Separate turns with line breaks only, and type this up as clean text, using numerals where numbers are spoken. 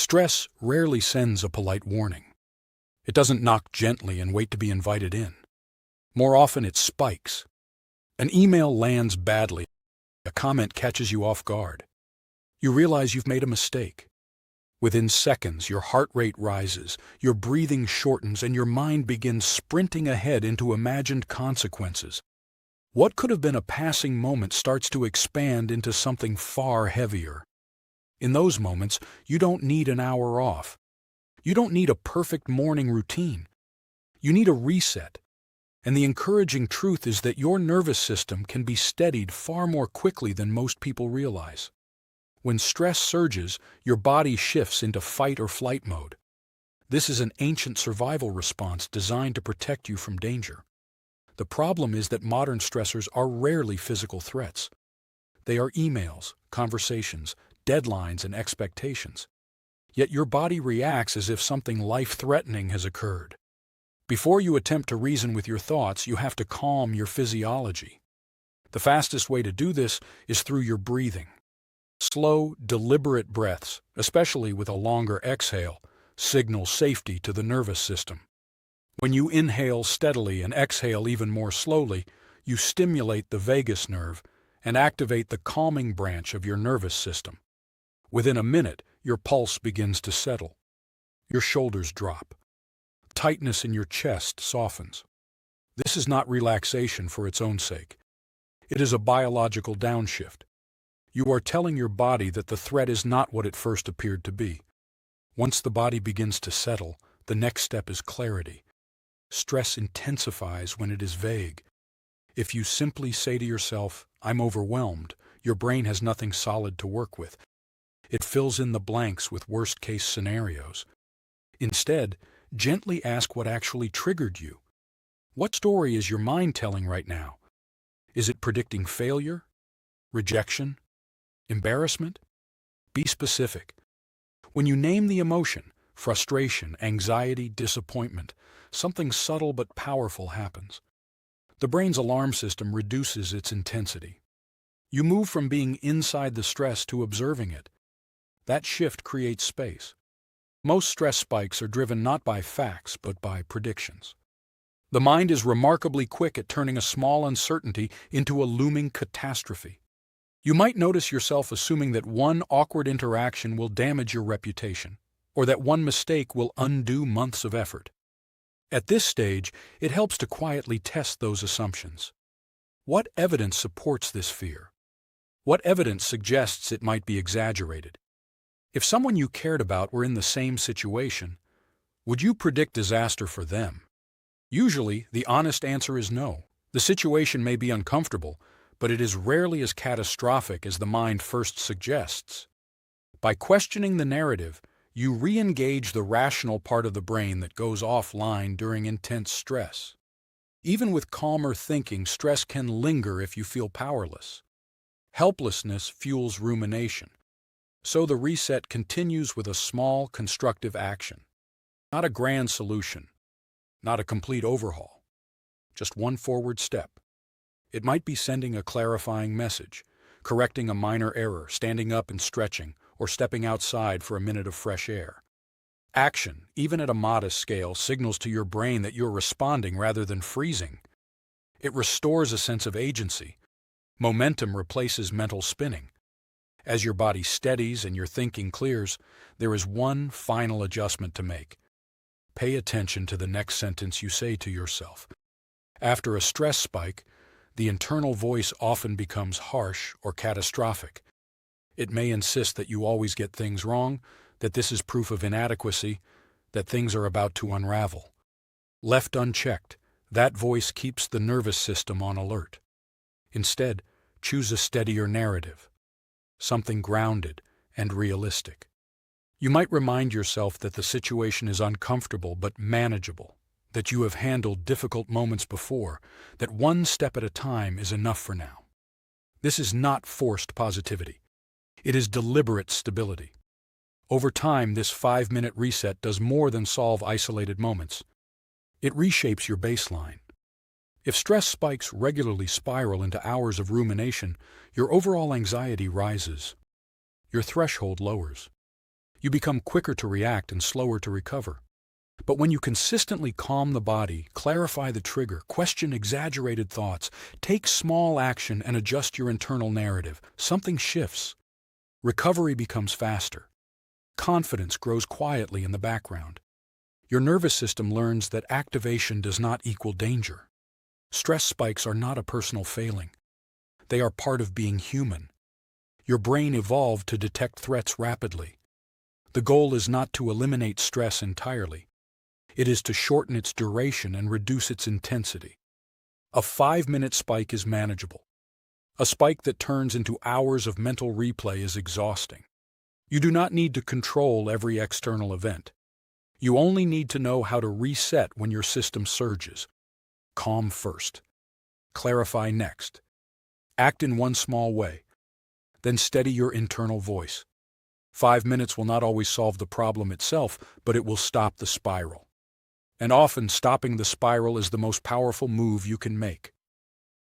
Stress rarely sends a polite warning. It doesn't knock gently and wait to be invited in. More often it spikes. An email lands badly. A comment catches you off guard. You realize you've made a mistake. Within seconds, your heart rate rises, your breathing shortens, and your mind begins sprinting ahead into imagined consequences. What could have been a passing moment starts to expand into something far heavier. In those moments, you don't need an hour off. You don't need a perfect morning routine. You need a reset. And the encouraging truth is that your nervous system can be steadied far more quickly than most people realize. When stress surges, your body shifts into fight or flight mode. This is an ancient survival response designed to protect you from danger. The problem is that modern stressors are rarely physical threats. They are emails, conversations, deadlines, and expectations. Yet your body reacts as if something life-threatening has occurred. Before you attempt to reason with your thoughts, you have to calm your physiology. The fastest way to do this is through your breathing. Slow, deliberate breaths, especially with a longer exhale, signal safety to the nervous system. When you inhale steadily and exhale even more slowly, you stimulate the vagus nerve and activate the calming branch of your nervous system. Within a minute, your pulse begins to settle. Your shoulders drop. Tightness in your chest softens. This is not relaxation for its own sake. It is a biological downshift. You are telling your body that the threat is not what it first appeared to be. Once the body begins to settle, the next step is clarity. Stress intensifies when it is vague. If you simply say to yourself, "I'm overwhelmed," your brain has nothing solid to work with. It fills in the blanks with worst-case scenarios. Instead, gently ask what actually triggered you. What story is your mind telling right now? Is it predicting failure? Rejection? Embarrassment? Be specific. When you name the emotion, frustration, anxiety, disappointment, something subtle but powerful happens. The brain's alarm system reduces its intensity. You move from being inside the stress to observing it. That shift creates space. Most stress spikes are driven not by facts, but by predictions. The mind is remarkably quick at turning a small uncertainty into a looming catastrophe. You might notice yourself assuming that one awkward interaction will damage your reputation, or that one mistake will undo months of effort. At this stage, it helps to quietly test those assumptions. What evidence supports this fear? What evidence suggests it might be exaggerated? If someone you cared about were in the same situation, would you predict disaster for them? Usually, the honest answer is no. The situation may be uncomfortable, but it is rarely as catastrophic as the mind first suggests. By questioning the narrative, you re-engage the rational part of the brain that goes offline during intense stress. Even with calmer thinking, stress can linger if you feel powerless. Helplessness fuels rumination. So the reset continues with a small, constructive action. Not a grand solution, not a complete overhaul, just one forward step. It might be sending a clarifying message, correcting a minor error, standing up and stretching, or stepping outside for a minute of fresh air. Action, even at a modest scale, signals to your brain that you're responding rather than freezing. It restores a sense of agency. Momentum replaces mental spinning. As your body steadies and your thinking clears, there is one final adjustment to make. Pay attention to the next sentence you say to yourself. After a stress spike, the internal voice often becomes harsh or catastrophic. It may insist that you always get things wrong, that this is proof of inadequacy, that things are about to unravel. Left unchecked, that voice keeps the nervous system on alert. Instead, choose a steadier narrative. Something grounded and realistic. You might remind yourself that the situation is uncomfortable but manageable, that you have handled difficult moments before, that one step at a time is enough for now. This is not forced positivity. It is deliberate stability. Over time, this 5-minute reset does more than solve isolated moments. It reshapes your baseline. If stress spikes regularly spiral into hours of rumination, your overall anxiety rises. Your threshold lowers. You become quicker to react and slower to recover. But when you consistently calm the body, clarify the trigger, question exaggerated thoughts, take small action and adjust your internal narrative, something shifts. Recovery becomes faster. Confidence grows quietly in the background. Your nervous system learns that activation does not equal danger. Stress spikes are not a personal failing. They are part of being human. Your brain evolved to detect threats rapidly. The goal is not to eliminate stress entirely. It is to shorten its duration and reduce its intensity. A 5-minute spike is manageable. A spike that turns into hours of mental replay is exhausting. You do not need to control every external event. You only need to know how to reset when your system surges. Calm first. Clarify next. Act in one small way. Then steady your internal voice. 5 minutes will not always solve the problem itself, but it will stop the spiral. And often stopping the spiral is the most powerful move you can make.